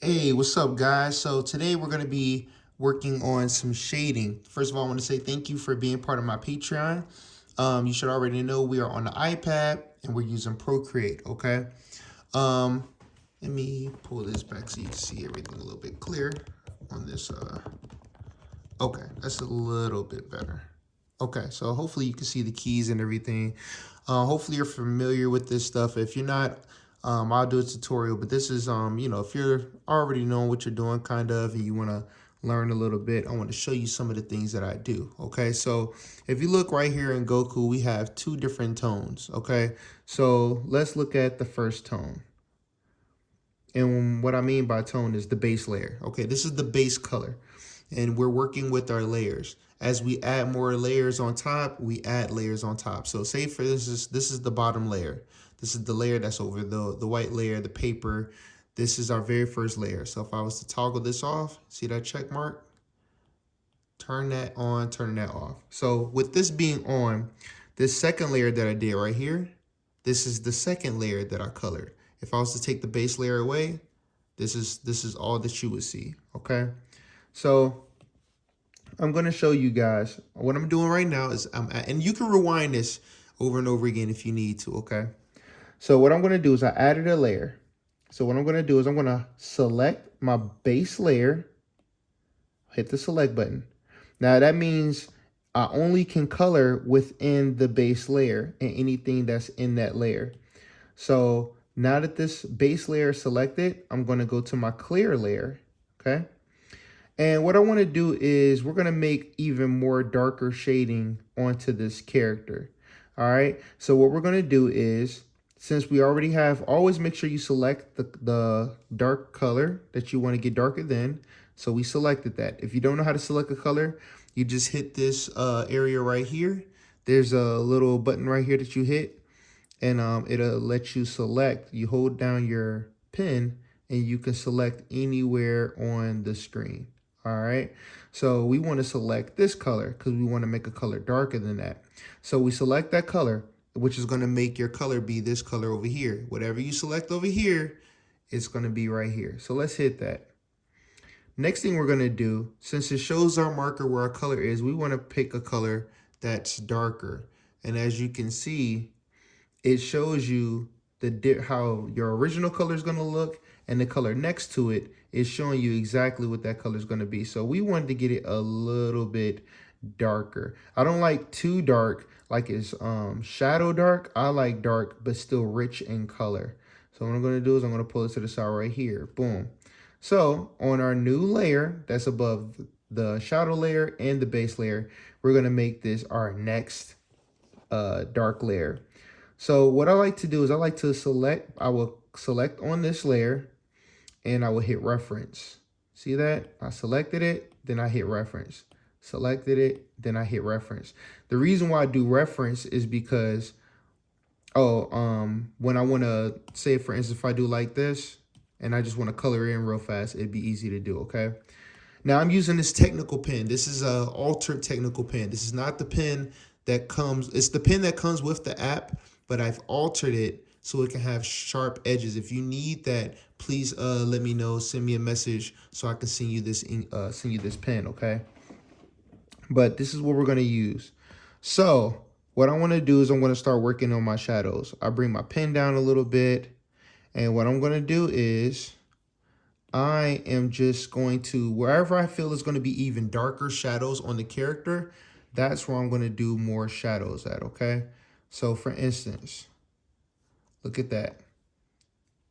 Hey, what's up, guys? So today we're going to be working on some shading. First of all, I want to say thank you for being part of my Patreon. You should already know we are on the iPad and we're using Procreate, okay? Um, Let me pull this back so you can see everything a little bit clear on this. Okay, that's a little bit better. Okay, so hopefully you can see the keys and everything. Hopefully you're familiar with this stuff. If you're not, I'll do a tutorial. But this is, if you're already knowing what you're doing, kind of, and you want to learn a little bit, I want to show you some of the things that I do. Okay, so if you look right here in Goku, we have two different tones. Okay, so let's look at the first tone. And what I mean by tone is the base layer. Okay, this is the base color. And we're working with our layers. As we add more layers on top, we add layers on top. So say for this is the bottom layer. This is the layer that's over the white layer, the paper. This is our very first layer. So if I was to toggle this off, see that check mark? Turn that on, turn that off. So with this being on, this second layer that I did right here, this is the second layer that I colored. If I was to take the base layer away, this is all that you would see, okay? So I'm going to show you guys what I'm doing right now is and you can rewind this over and over again if you need to, okay? So what I'm going to do is I added a layer. So what I'm going to do is I'm going to select my base layer, hit the select button. Now that means I only can color within the base layer and anything that's in that layer. So now that this base layer is selected, I'm going to go to my clear layer, okay? And what I want to do is we're going to make even more darker shading onto this character. All right. So what we're going to do is, since we already have, always make sure you select the dark color that you want to get darker than. So we selected that. If you don't know how to select a color, you just hit this area right here. There's a little button right here that you hit, and it'll let you select. You hold down your pen and you can select anywhere on the screen. All right, so we want to select this color because we want to make a color darker than that. So we select that color, which is going to make your color be this color over here. Whatever you select over here, it's going to be right here. So let's hit that. Next thing we're going to do, since it shows our marker where our color is, we want to pick a color that's darker. And as you can see, it shows you how your original color is going to look, and the color next to it is showing you exactly what that color is going to be. So we wanted to get it a little bit darker. I don't like too dark, like it's shadow dark. I like dark but still rich in color. So what I'm going to do is I'm going to pull it to the side right here. Boom. So on our new layer that's above the shadow layer and the base layer, we're going to make this our next dark layer. So what I like to do is I will select on this layer and I will hit reference. See that? I selected it, then I hit reference. Selected it, then I hit reference. The reason why I do reference is because, when I want to say, for instance, if I do like this and I just want to color in real fast, it'd be easy to do, okay? Now I'm using this technical pen. This is a altered technical pen. This is not the pen that comes, it's the pen that comes with the app, but I've altered it so it can have sharp edges. If you need that, please let me know. Send me a message so I can send you this pen, okay? But this is what we're gonna use. So what I want to do is I'm gonna start working on my shadows. I bring my pen down a little bit, and what I'm gonna do is I am just going to, wherever I feel is going to be even darker shadows on the character, that's where I'm going to do more shadows at, okay? So for instance, look at that.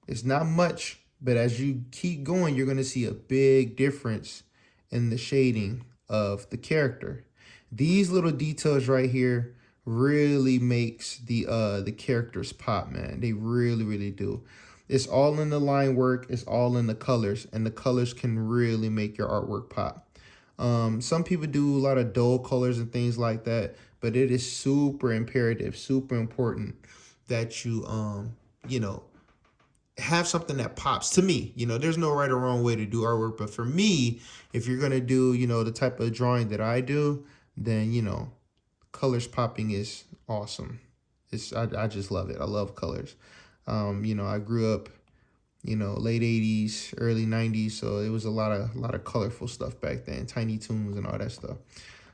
It's not much, but as you keep going, you're going to see a big difference in the shading of the character. These little details right here really makes the characters pop, man. They really, really do. It's all in the line work. It's all in the colors, and the colors can really make your artwork pop. Some people do a lot of dull colors and things like that, but it is super imperative, super important that you know, have something that pops to me. There's no right or wrong way to do artwork, but for me, if you're gonna do, the type of drawing that I do, then colors popping is awesome. I just love it. I love colors. I grew up you know, late 80s, early 90s. So it was a lot of colorful stuff back then, Tiny Toons and all that stuff.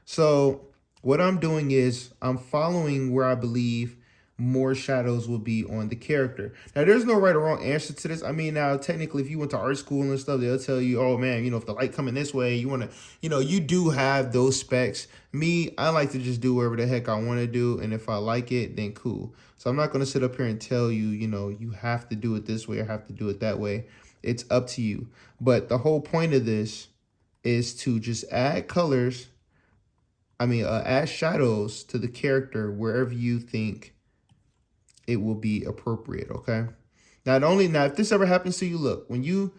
So what I'm doing is I'm following where I believe more shadows will be on the character. Now, there's no right or wrong answer to this. I mean, now, technically, if you went to art school and stuff, they'll tell you, oh, man, you know, if the light coming this way, you want to, you know, you do have those specs. Me, I like to just do whatever the heck I want to do. And if I like it, then cool. So I'm not going to sit up here and tell you, you know, you have to do it this way or have to do it that way. It's up to you. But the whole point of this is to just add colors. Add shadows to the character wherever you think it will be appropriate, okay? Now, if this ever happens to you, look, when you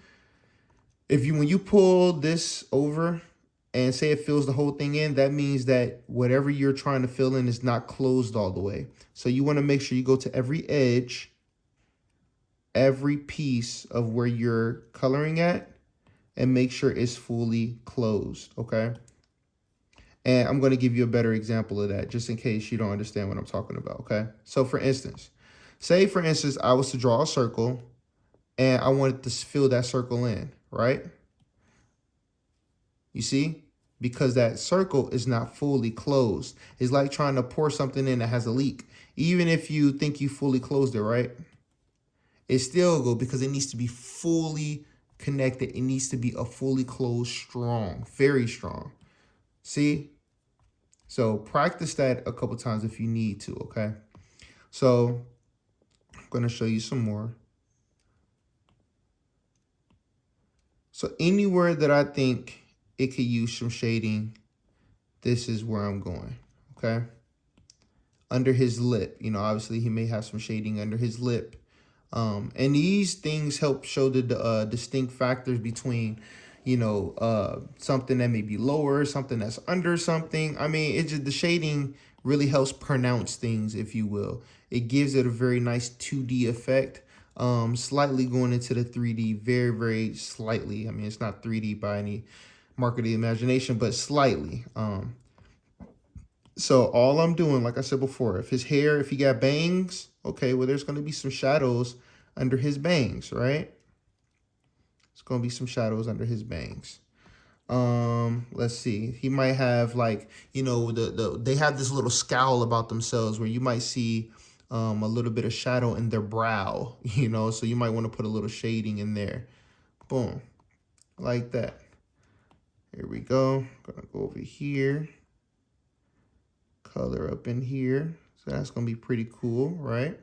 pull this over and say it fills the whole thing in, that means that whatever you're trying to fill in is not closed all the way. So you want to make sure you go to every edge, every piece of where you're coloring at, and make sure it's fully closed, okay? And I'm going to give you a better example of that just in case you don't understand what I'm talking about, okay? So for instance, I was to draw a circle and I wanted to fill that circle in, right? You see? Because that circle is not fully closed. It's like trying to pour something in that has a leak. Even if you think you fully closed it, right? It still go because it needs to be fully connected. It needs to be a fully closed, strong, very strong. See? So practice that a couple times if you need to, okay? So I'm going to show you some more. So anywhere that I think it could use some shading, this is where I'm going, okay? Under his lip, you know, obviously he may have some shading under his lip. And these things help show the distinct factors between, you know, something that may be lower, something that's under something. I mean, it's just the shading really helps pronounce things, if you will. It gives it a very nice 2D effect, slightly going into the 3D, very, very slightly. I mean, it's not 3D by any mark of the imagination, but slightly. So all I'm doing, like I said before, if he got bangs, okay, well, there's going to be some shadows under his bangs, right? It's going to be some shadows under his bangs. Let's see. He might have, like, you know, they have this little scowl about themselves where you might see a little bit of shadow in their brow, you know, so you might want to put a little shading in there. Boom. Like that. Here we go. Gonna go over here. Color up in here. So that's going to be pretty cool, right?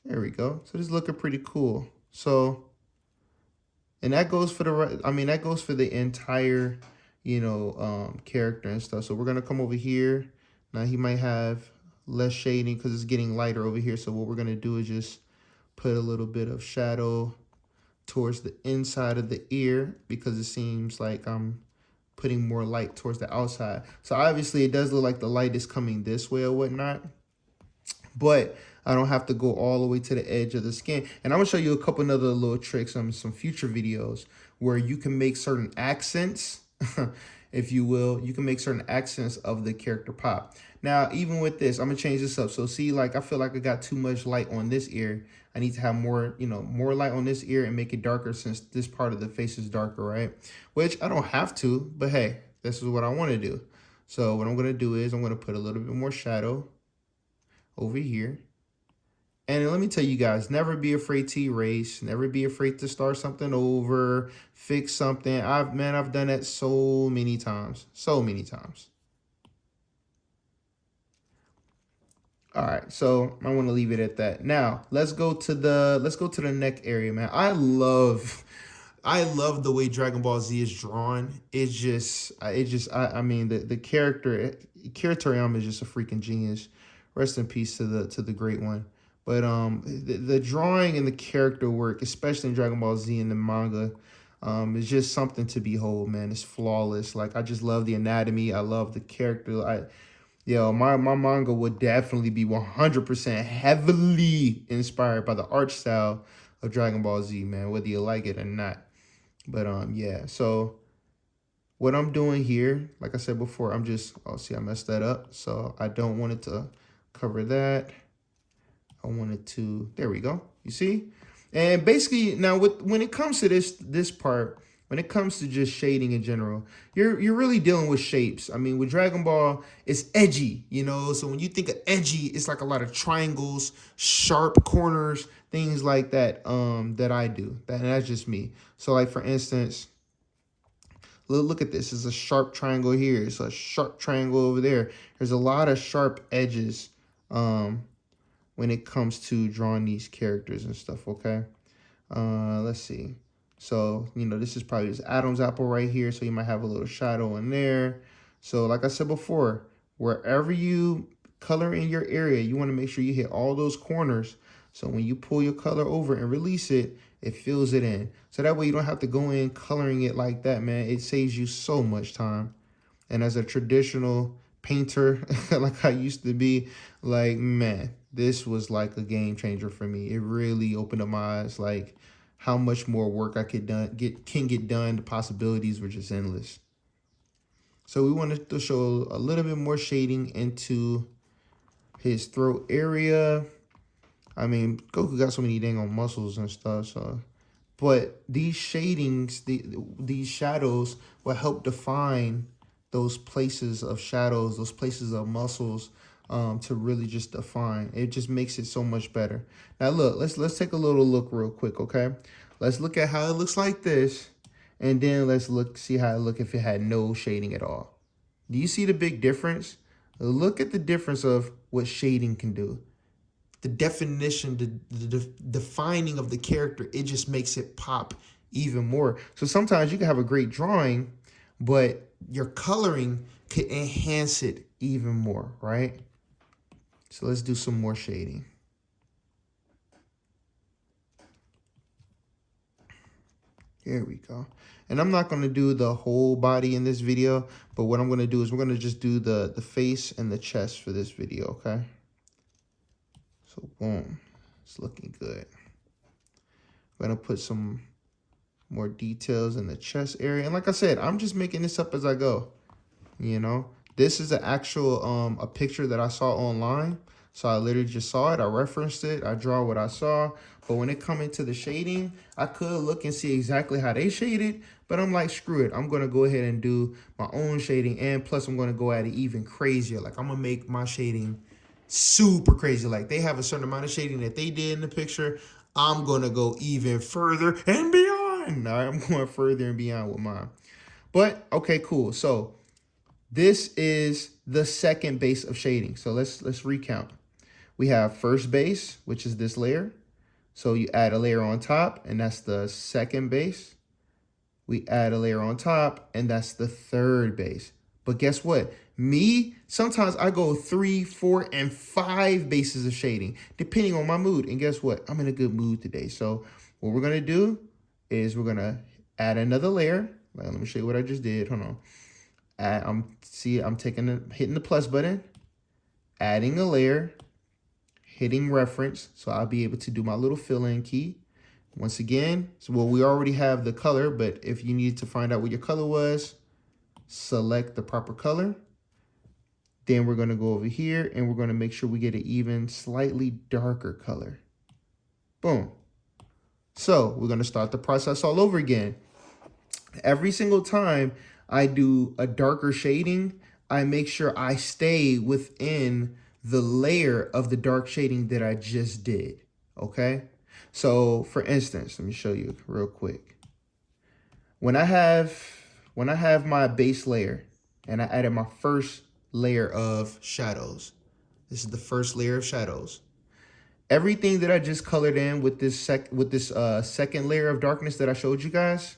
There we go. So this is looking pretty cool. So, and that goes for that goes for the entire, you know, character and stuff. So we're going to come over here. Now he might have less shading because it's getting lighter over here. So what we're going to do is just put a little bit of shadow towards the inside of the ear because it seems like I'm putting more light towards the outside. So obviously it does look like the light is coming this way or whatnot, but I don't have to go all the way to the edge of the skin. And I'm gonna show you a couple other little tricks on some future videos where you can make certain accents, if you will, you can make certain accents of the character pop. Now, even with this, I'm gonna change this up. So see, like, I feel like I got too much light on this ear. I need to have more, you know, more light on this ear and make it darker since this part of the face is darker, right? Which I don't have to, but hey, this is what I want to do. So what I'm going to do is I'm going to put a little bit more shadow over here. And let me tell you guys, never be afraid to erase. Never be afraid to start something over, fix something. I've done that so many times. So many times. All right, so I want to leave it at that. Now let's go to the neck area, man. I love the way Dragon Ball Z is drawn. I mean, the character, Akira Toriyama is just a freaking genius. Rest in peace to the great one. But the drawing and the character work, especially in Dragon Ball Z and the manga, is just something to behold, man. It's flawless. Like, I just love the anatomy. I love the character. My manga would definitely be 100% heavily inspired by the art style of Dragon Ball Z, man, whether you like it or not. But yeah, so what I'm doing here, like I said before, I messed that up. So I don't want it to cover that. I want it to, there we go. You see? And basically now when it comes to this part, when it comes to just shading in general, you're really dealing with shapes. I mean, with Dragon Ball, it's edgy, you know. So when you think of edgy, it's like a lot of triangles, sharp corners, things like that. That I do. And that's just me. So like for instance, look at this. It's a sharp triangle here. It's a sharp triangle over there. There's a lot of sharp edges when it comes to drawing these characters and stuff. Okay. Let's see. So, you know, this is probably this Adam's apple right here. So you might have a little shadow in there. So like I said before, wherever you color in your area, you want to make sure you hit all those corners. So when you pull your color over and release it, it fills it in. So that way you don't have to go in coloring it like that, man. It saves you so much time. And as a traditional painter, like I used to be, like, man, this was like a game changer for me. It really opened up my eyes, like how much more work I could get done. The possibilities were just endless. So we wanted to show a little bit more shading into his throat area. I mean, Goku got so many dang on muscles and stuff, so. But these shadings, these shadows will help define those places of shadows, those places of muscles, to really just define. It just makes it so much better. Now look, let's take a little look real quick, okay? Let's look at how it looks like this, and then let's see how it look if it had no shading at all. Do you see the big difference? Look at the difference of what shading can do. The definition, the defining of the character, it just makes it pop even more. So sometimes you can have a great drawing, but your coloring could enhance it even more, right? So let's do some more shading. There we go. And I'm not going to do the whole body in this video, but what I'm going to do is we're going to just do the face and the chest for this video, okay? So boom, it's looking good. I'm going to put some more details in the chest area. And like I said, I'm just making this up as I go, you know? This is an actual, a picture that I saw online. So I literally just saw it. I referenced it. I draw what I saw. But when it come into the shading, I could look and see exactly how they shaded. But I'm like, screw it. I'm going to go ahead and do my own shading. And plus, I'm going to go at it even crazier. Like, I'm going to make my shading super crazy. Like, they have a certain amount of shading that they did in the picture. I'm going to go even further and beyond. All right, I'm going further and beyond with mine. But, okay, cool. So, this is the second base of shading. So let's recount. We have first base, which is this layer. So you add a layer on top, and that's the second base. We add a layer on top, and that's the third base. But guess what? Sometimes I go 3, 4, and 5 bases of shading, depending on my mood. And guess what? I'm in a good mood today. So what we're going to do is we're going to add another layer. Let me show you what I just did. Hold on. I'm hitting the plus button, adding a layer, hitting reference. So I'll be able to do my little fill-in key. Once again, we already have the color, but if you need to find out what your color was, select the proper color. Then we're going to go over here and we're going to make sure we get an even slightly darker color. Boom. So we're going to start the process all over again. Every single time I do a darker shading, I make sure I stay within the layer of the dark shading that I just did, okay? So for instance, let me show you real quick. When I have my base layer and I added my first layer of shadows, this is the first layer of shadows. Everything that I just colored in with this second layer of darkness that I showed you guys,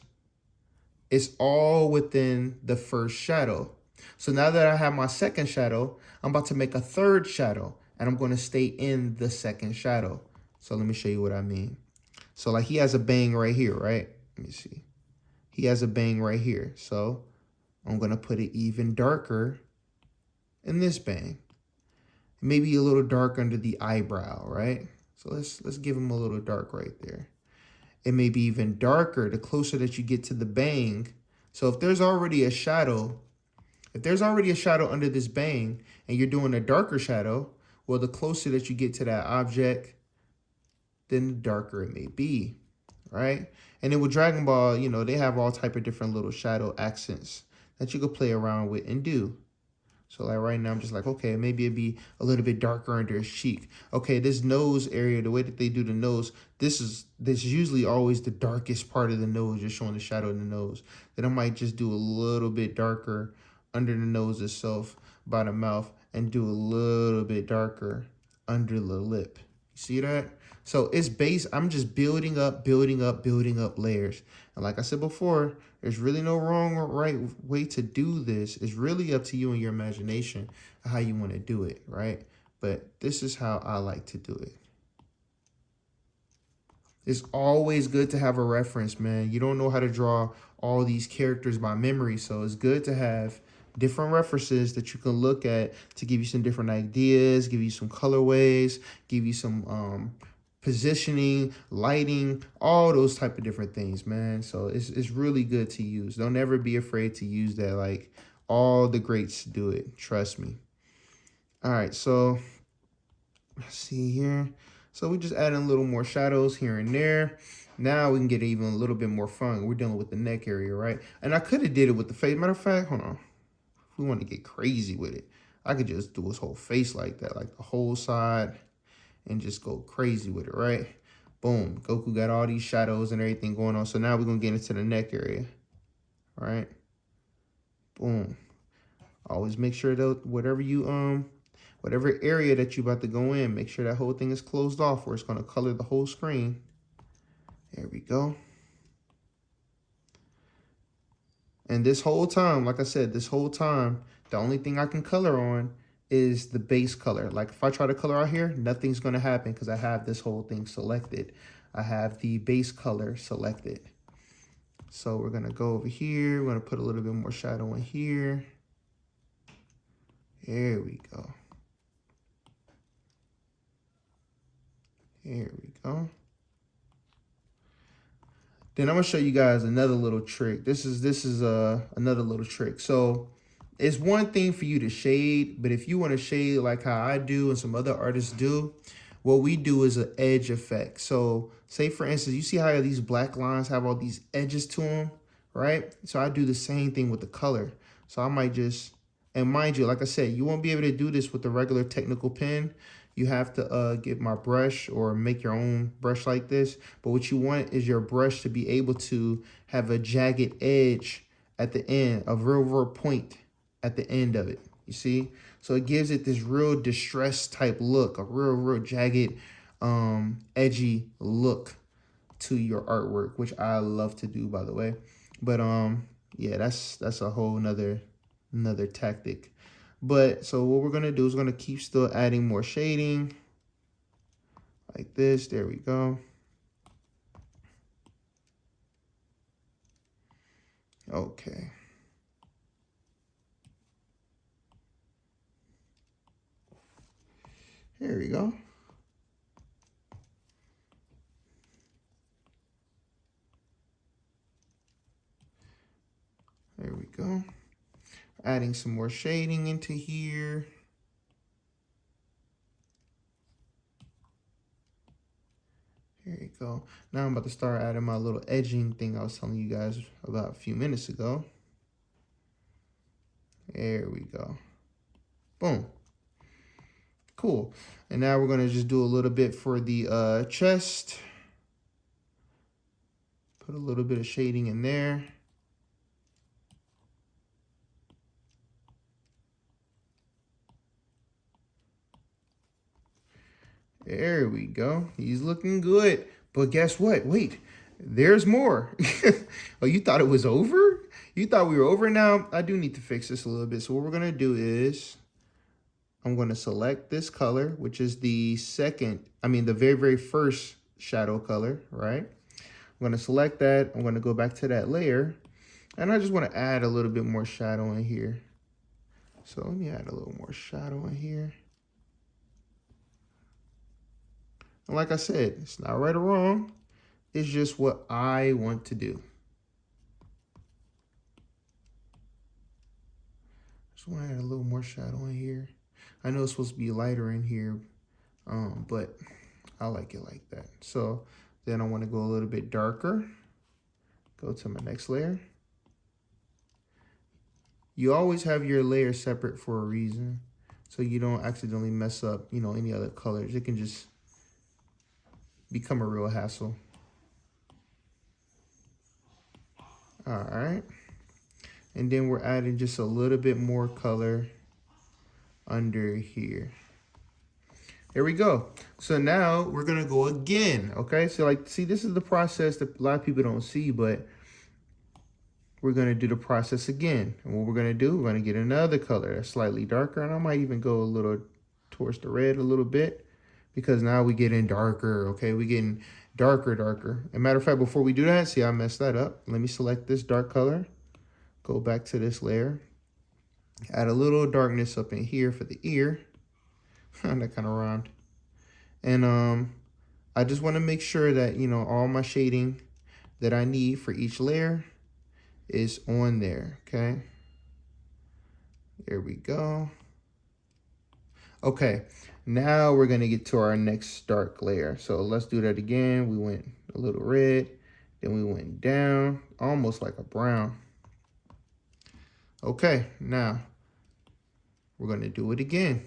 it's all within the first shadow. So now that I have my second shadow, I'm about to make a third shadow, and I'm going to stay in the second shadow. So let me show you what I mean. So like he has a bang right here, right? Let me see. He has a bang right here. So I'm going to put it even darker in this bang. Maybe a little dark under the eyebrow, right? So let's give him a little dark right there. It may be even darker the closer that you get to the bang. So if there's already a shadow under this bang and you're doing a darker shadow, well, the closer that you get to that object, then the darker it may be, right? And then with Dragon Ball, you know, they have all type of different little shadow accents that you could play around with and do. So like right now, I'm just like, okay, maybe it'd be a little bit darker under his cheek. Okay, this nose area, the way that they do the nose, this is usually always the darkest part of the nose, just showing the shadow in the nose. Then I might just do a little bit darker under the nose itself by the mouth and do a little bit darker under the lip. See that? So it's base. I'm just building up layers. And like I said before, there's really no wrong or right way to do this. It's really up to you and your imagination how you want to do it, right? But this is how I like to do it. It's always good to have a reference, man. You don't know how to draw all these characters by memory, so it's good to have different references that you can look at to give you some different ideas, give you some colorways, give you some positioning, lighting, all those type of different things, man. So it's really good to use. Don't ever be afraid to use that. Like, all the greats do it. Trust me. All right, so let's see here. So we just add in a little more shadows here and there. Now we can get even a little bit more fun. We're dealing with the neck area, right? And I could have did it with the face. Matter of fact, hold on. If we want to get crazy with it, I could just do his whole face like that, like the whole side, and just go crazy with it, right? Boom. Goku got all these shadows and everything going on. So now we're going to get into the neck area, right? Boom. Always make sure that whatever area that you about to go in, make sure that whole thing is closed off where it's going to color the whole screen. There we go. And this whole time, like I said, this whole time, the only thing I can color on is the base color. Like if I try to color out here, nothing's going to happen because I have this whole thing selected. I have the base color selected. So we're going to go over here. We're going to put a little bit more shadow in here. There we go. There we go. Then I'm gonna show you guys another little trick. This is another little trick. So it's one thing for you to shade, but if you want to shade like how I do and some other artists do, what we do is an edge effect. So say for instance, you see how these black lines have all these edges to them, right? So I do the same thing with the color. So I might just, and mind you, like I said, you won't be able to do this with the regular technical pen. You have to get my brush or make your own brush like this. But what you want is your brush to be able to have a jagged edge at the end, a real point at the end of it. You see? So it gives it this real distressed type look, a real jagged, edgy look to your artwork, which I love to do, by the way. But yeah, that's a whole another tactic. But so what we're going to do is going to keep still adding more shading like this. There we go. Okay. There we go. There we go. Adding some more shading into here. There you go. Now I'm about to start adding my little edging thing I was telling you guys about a few minutes ago. There we go. Boom. Cool. And now we're going to just do a little bit for the chest. Put a little bit of shading in there. There we go. He's looking good. But guess what? Wait, there's more. Oh, you thought it was over? You thought we were over? Now, I do need to fix this a little bit. So what we're going to do is I'm going to select this color, which is the very first shadow color, right? I'm going to select that. I'm going to go back to that layer. And I just want to add a little bit more shadow in here. So let me add a little more shadow in here. And like I said, it's not right or wrong. It's just what I want to do. Just want to add a little more shadow in here. I know it's supposed to be lighter in here, but I like it like that. So then I want to go a little bit darker. Go to my next layer. You always have your layer separate for a reason, so you don't accidentally mess up, you know, any other colors. It can just become a real hassle. All right. And then we're adding just a little bit more color under here. There we go. So now we're gonna go again, okay? So like, see, this is the process that a lot of people don't see, but we're gonna do the process again. And what we're gonna do, we're gonna get another color that's slightly darker, and I might even go a little towards the red a little bit, because now we get in darker, okay? We getting darker. As a matter of fact, before we do that, see, I messed that up. Let me select this dark color, go back to this layer, add a little darkness up in here for the ear. That kind of rhymed. And I just want to make sure that, you know, all my shading that I need for each layer is on there, okay? There we go. Okay, now we're gonna get to our next dark layer. So let's do that again. We went a little red, then we went down, almost like a brown. Okay, now we're gonna do it again.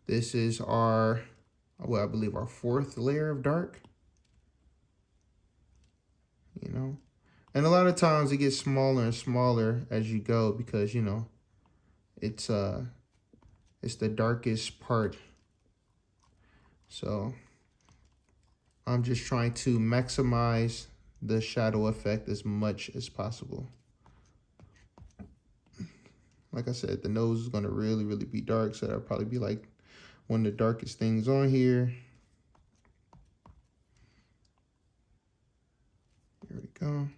This is our, well, I believe our 4th layer of dark. You know, and a lot of times it gets smaller and smaller as you go, because, you know, it's the darkest part. So I'm just trying to maximize the shadow effect as much as possible. Like I said, the nose is going to really be dark, so that'll probably be like one of the darkest things on here. There we go.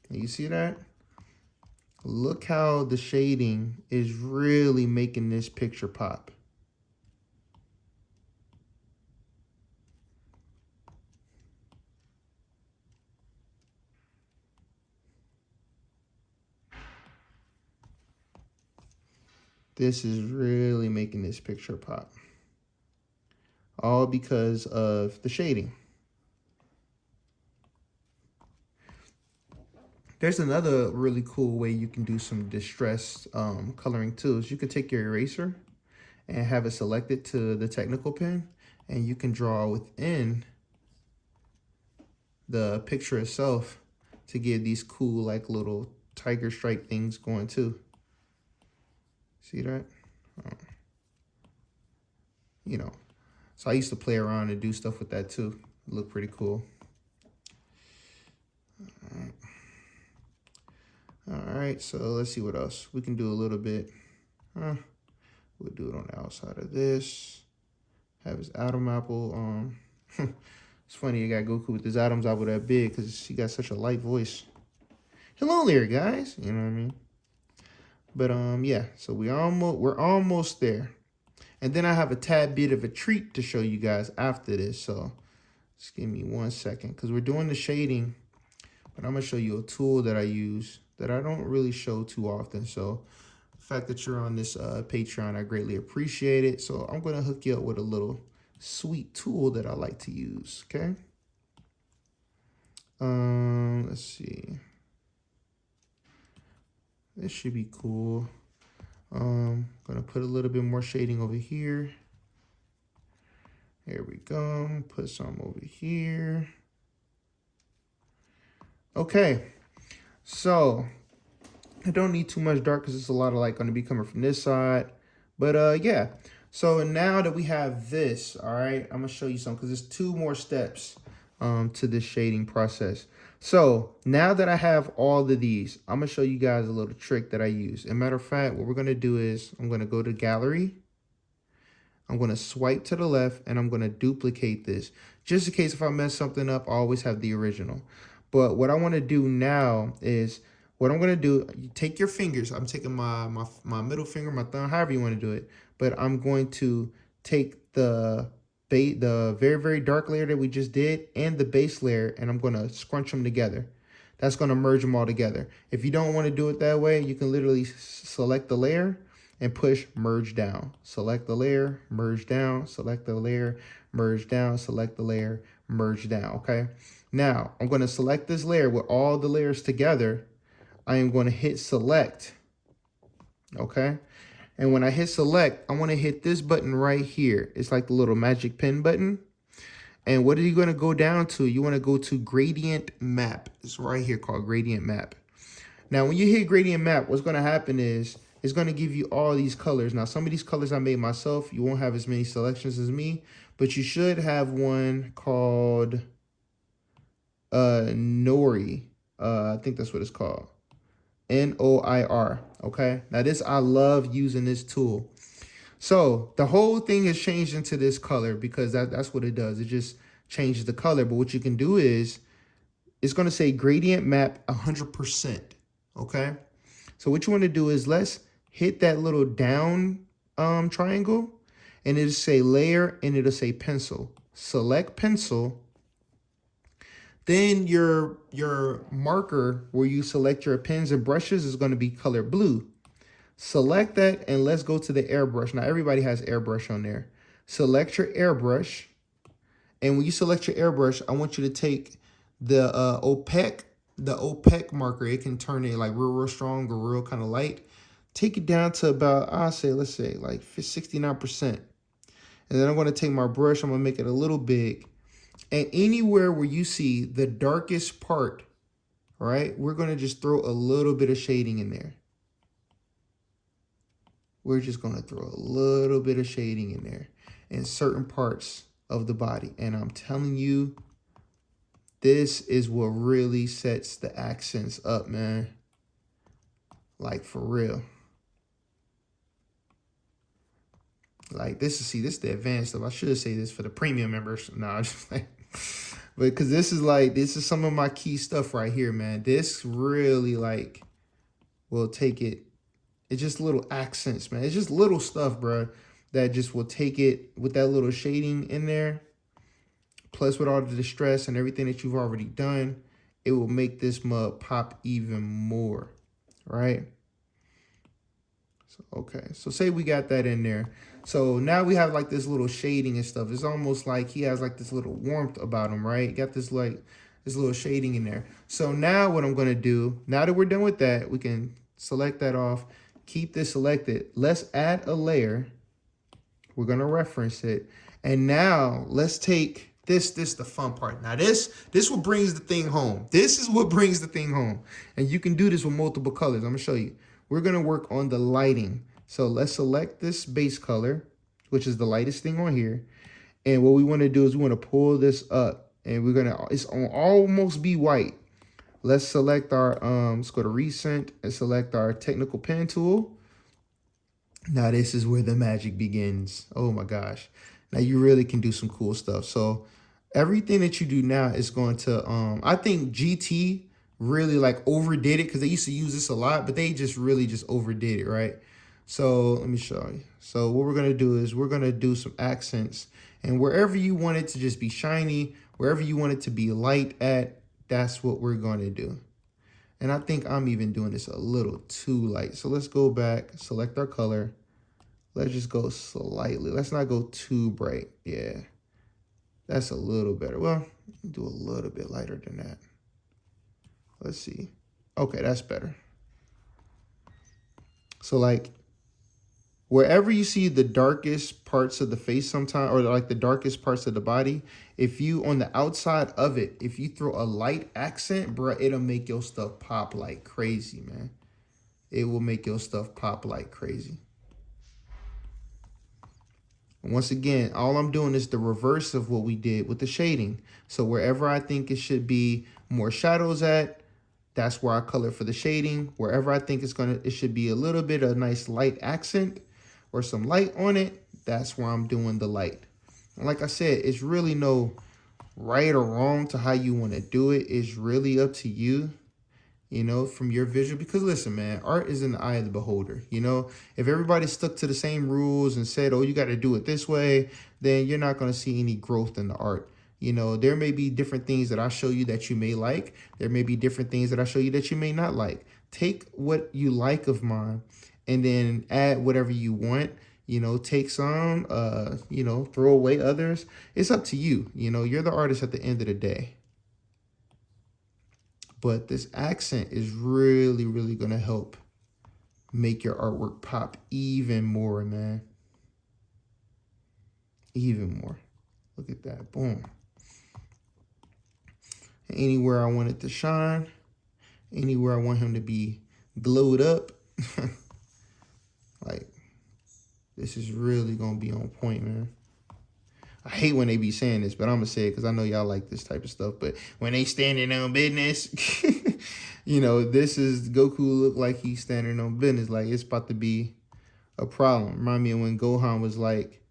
And you see that? Look how the shading is really making this picture pop. This is really making this picture pop. All because of the shading. There's another really cool way you can do some distressed coloring too. Is you can take your eraser and have it selected to the technical pen, and you can draw within the picture itself to give these cool, like, little tiger stripe things going too. See that? You know, so I used to play around and do stuff with that too. It looked pretty cool. All right, so let's see what else. We can do a little bit. We'll do it on the outside of this. Have his Adam apple. It's funny, you got Goku with his Adam's apple that big because he got such a light voice. Hello there, guys. You know what I mean? But yeah, so we're almost there. And then I have a tad bit of a treat to show you guys after this. So just give me 1 second, because we're doing the shading, but I'm gonna show you a tool that I use that I don't really show too often. So the fact that you're on this Patreon, I greatly appreciate it. So I'm gonna hook you up with a little sweet tool that I like to use, okay? Let's see. This should be cool. Gonna put a little bit more shading over here. There we go. Put some over here. Okay, so I don't need too much dark because it's a lot of light going to be coming from this side. But yeah, so now that we have this, all right, I'm gonna show you something, because there's 2 more steps to this shading process. So now that I have all of these, I'm gonna show you guys a little trick that I use. As a matter of fact, what we're gonna do is I'm gonna go to gallery. I'm gonna swipe to the left, and I'm gonna duplicate this. Just in case if I mess something up, I always have the original. But what I wanna do now is, what I'm gonna do, you take your fingers. I'm taking my middle finger, my thumb, however you wanna do it. But I'm going to take the very dark layer that we just did and the base layer, and I'm gonna scrunch them together. That's going to merge them all together. If you don't want to do it that way, you can literally select the layer and push merge down. Select the layer, merge down, select the layer, merge down, select the layer, merge down, okay? Now, I'm going to select this layer with all the layers together. I am going to hit select, okay? And when I hit select, I want to hit this button right here. It's like the little magic pen button. And what are you going to go down to? You want to go to gradient map. It's right here called gradient map. Now, when you hit gradient map, what's going to happen is it's going to give you all these colors. Now, some of these colors I made myself. You won't have as many selections as me, but you should have one called Nori. I think that's what it's called. Noir. Okay. Now, this, I love using this tool. So the whole thing is changed into this color because that's what it does. It just changes the color. But what you can do is it's going to say gradient map 100%. Okay. So what you want to do is let's hit that little down triangle and it'll say layer and it'll say pencil. Select pencil. Then your marker where you select your pens and brushes is going to be color blue. Select that and let's go to the airbrush. Now, everybody has airbrush on there. Select your airbrush. And when you select your airbrush, I want you to take the opaque marker. It can turn it like real strong or real kind of light. Take it down to about, let's say like 69%. And then I'm going to take my brush. I'm going to make it a little big. And anywhere where you see the darkest part, all right, we're going to just throw a little bit of shading in there. We're just going to throw a little bit of shading in there in certain parts of the body. And I'm telling you, this is what really sets the accents up, man. Like, for real. Like, this is the advanced stuff. I should say this for the premium members. No, I'm just like, but because this is some of my key stuff right here, man. This really, like, will take it. It's just little accents, man. It's just little stuff, bro, that just will take it with that little shading in there. Plus with all the distress and everything that you've already done, it will make this mug pop even more, right? So, okay. So say we got that in there. So now we have like this little shading and stuff. It's almost like he has like this little warmth about him, right? Got this like this little shading in there. So now what I'm going to do, now that we're done with that, we can select that off. Keep this selected. Let's add a layer. We're going to reference it. And now let's take this the fun part. Now this what brings the thing home. This is what brings the thing home. And you can do this with multiple colors. I'm going to show you. We're going to work on the lighting. So let's select this base color, which is the lightest thing on here. And what we want to do is we want to pull this up and it's going to almost be white. Let's select our, let's go to recent and select our technical pen tool. Now this is where the magic begins. Oh my gosh. Now you really can do some cool stuff. So everything that you do now is going to, I think GT really like overdid it because they used to use this a lot, but they just really just overdid it, right? So let me show you. So what we're going to do is we're going to do some accents, and wherever you want it to just be shiny, wherever you want it to be light at, that's what we're going to do. And I think I'm even doing this a little too light. So let's go back, select our color. Let's just go slightly. Let's not go too bright. Yeah, that's a little better. Well, do a little bit lighter than that. Let's see. Okay, that's better. So like wherever you see the darkest parts of the face sometimes, or like the darkest parts of the body, if you, on the outside of it, if you throw a light accent, bro, it'll make your stuff pop like crazy, man. It will make your stuff pop like crazy. And once again, all I'm doing is the reverse of what we did with the shading. So wherever I think it should be more shadows at, that's where I color for the shading. Wherever I think it should be a little bit of a nice light accent or some light on it, that's where I'm doing the light. And like I said, it's really no right or wrong to how you want to do it. It's really up to you, you know, from your vision. Because listen, man, art is in the eye of the beholder. You know, if everybody stuck to the same rules and said, oh, you got to do it this way, then you're not going to see any growth in the art. You know, there may be different things that I show you that you may like. There may be different things that I show you that you may not like. Take what you like of mine and then add whatever you want. You know, take some, you know, throw away others. It's up to you. You know, you're the artist at the end of the day. But this accent is really, really going to help make your artwork pop even more, man. Even more. Look at that. Boom. Anywhere I want it to shine, anywhere I want him to be glowed up, like, this is really going to be on point, man. I hate when they be saying this, but I'm going to say it because I know y'all like this type of stuff. But when they standing on business, you know, this is Goku look like he's standing on business. Like, it's about to be a problem. Remind me of when Gohan was like,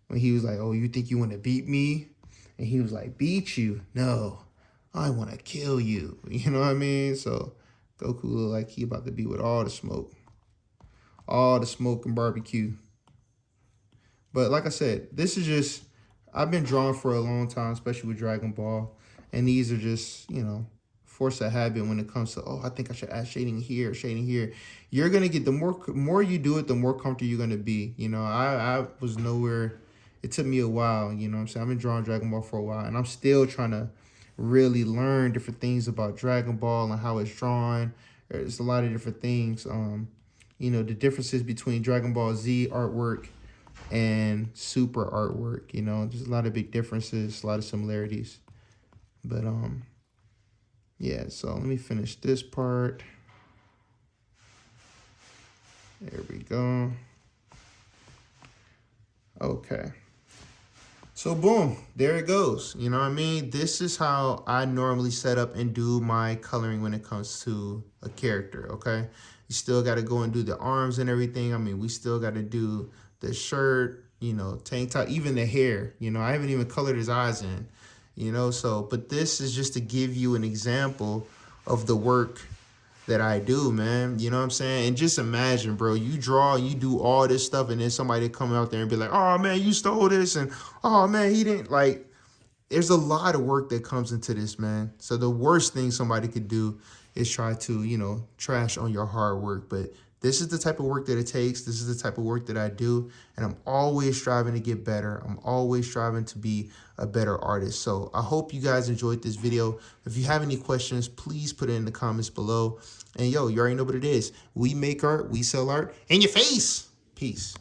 when he was like, oh, you think you want to beat me? And he was like, beat you? No, I want to kill you. You know what I mean? So Goku look like he about to be with all the smoke. All the smoke and barbecue. But like I said, this is just, I've been drawing for a long time, especially with Dragon Ball. And these are just, you know, force of habit when it comes to, oh, I think I should add shading here, shading here. You're going to get, the more you do it, the more comfortable you're going to be. You know, I was nowhere, it took me a while, you know what I'm saying? I've been drawing Dragon Ball for a while, and I'm still trying to really learn different things about Dragon Ball and how it's drawn. There's a lot of different things. You know, the differences between Dragon Ball Z artwork and Super artwork, you know, there's a lot of big differences, a lot of similarities. But yeah, so let me finish this part. There we go. Okay. So boom, there it goes. You know what I mean? This is how I normally set up and do my coloring when it comes to a character, okay? You still got to go and do the arms and everything. I mean, we still got to do the shirt, you know, tank top, even the hair. You know, I haven't even colored his eyes in, you know, so, but this is just to give you an example of the work that I do, man. You know what I'm saying? And just imagine, bro, you draw, you do all this stuff, and then somebody come out there and be like, oh, man, you stole this, and oh, man, he didn't. Like, there's a lot of work that comes into this, man. So the worst thing somebody could do is try to, you know, trash on your hard work. But this is the type of work that it takes. This is the type of work that I do. And I'm always striving to get better. I'm always striving to be a better artist. So I hope you guys enjoyed this video. If you have any questions, please put it in the comments below. And yo, you already know what it is. We make art, we sell art in your face. Peace.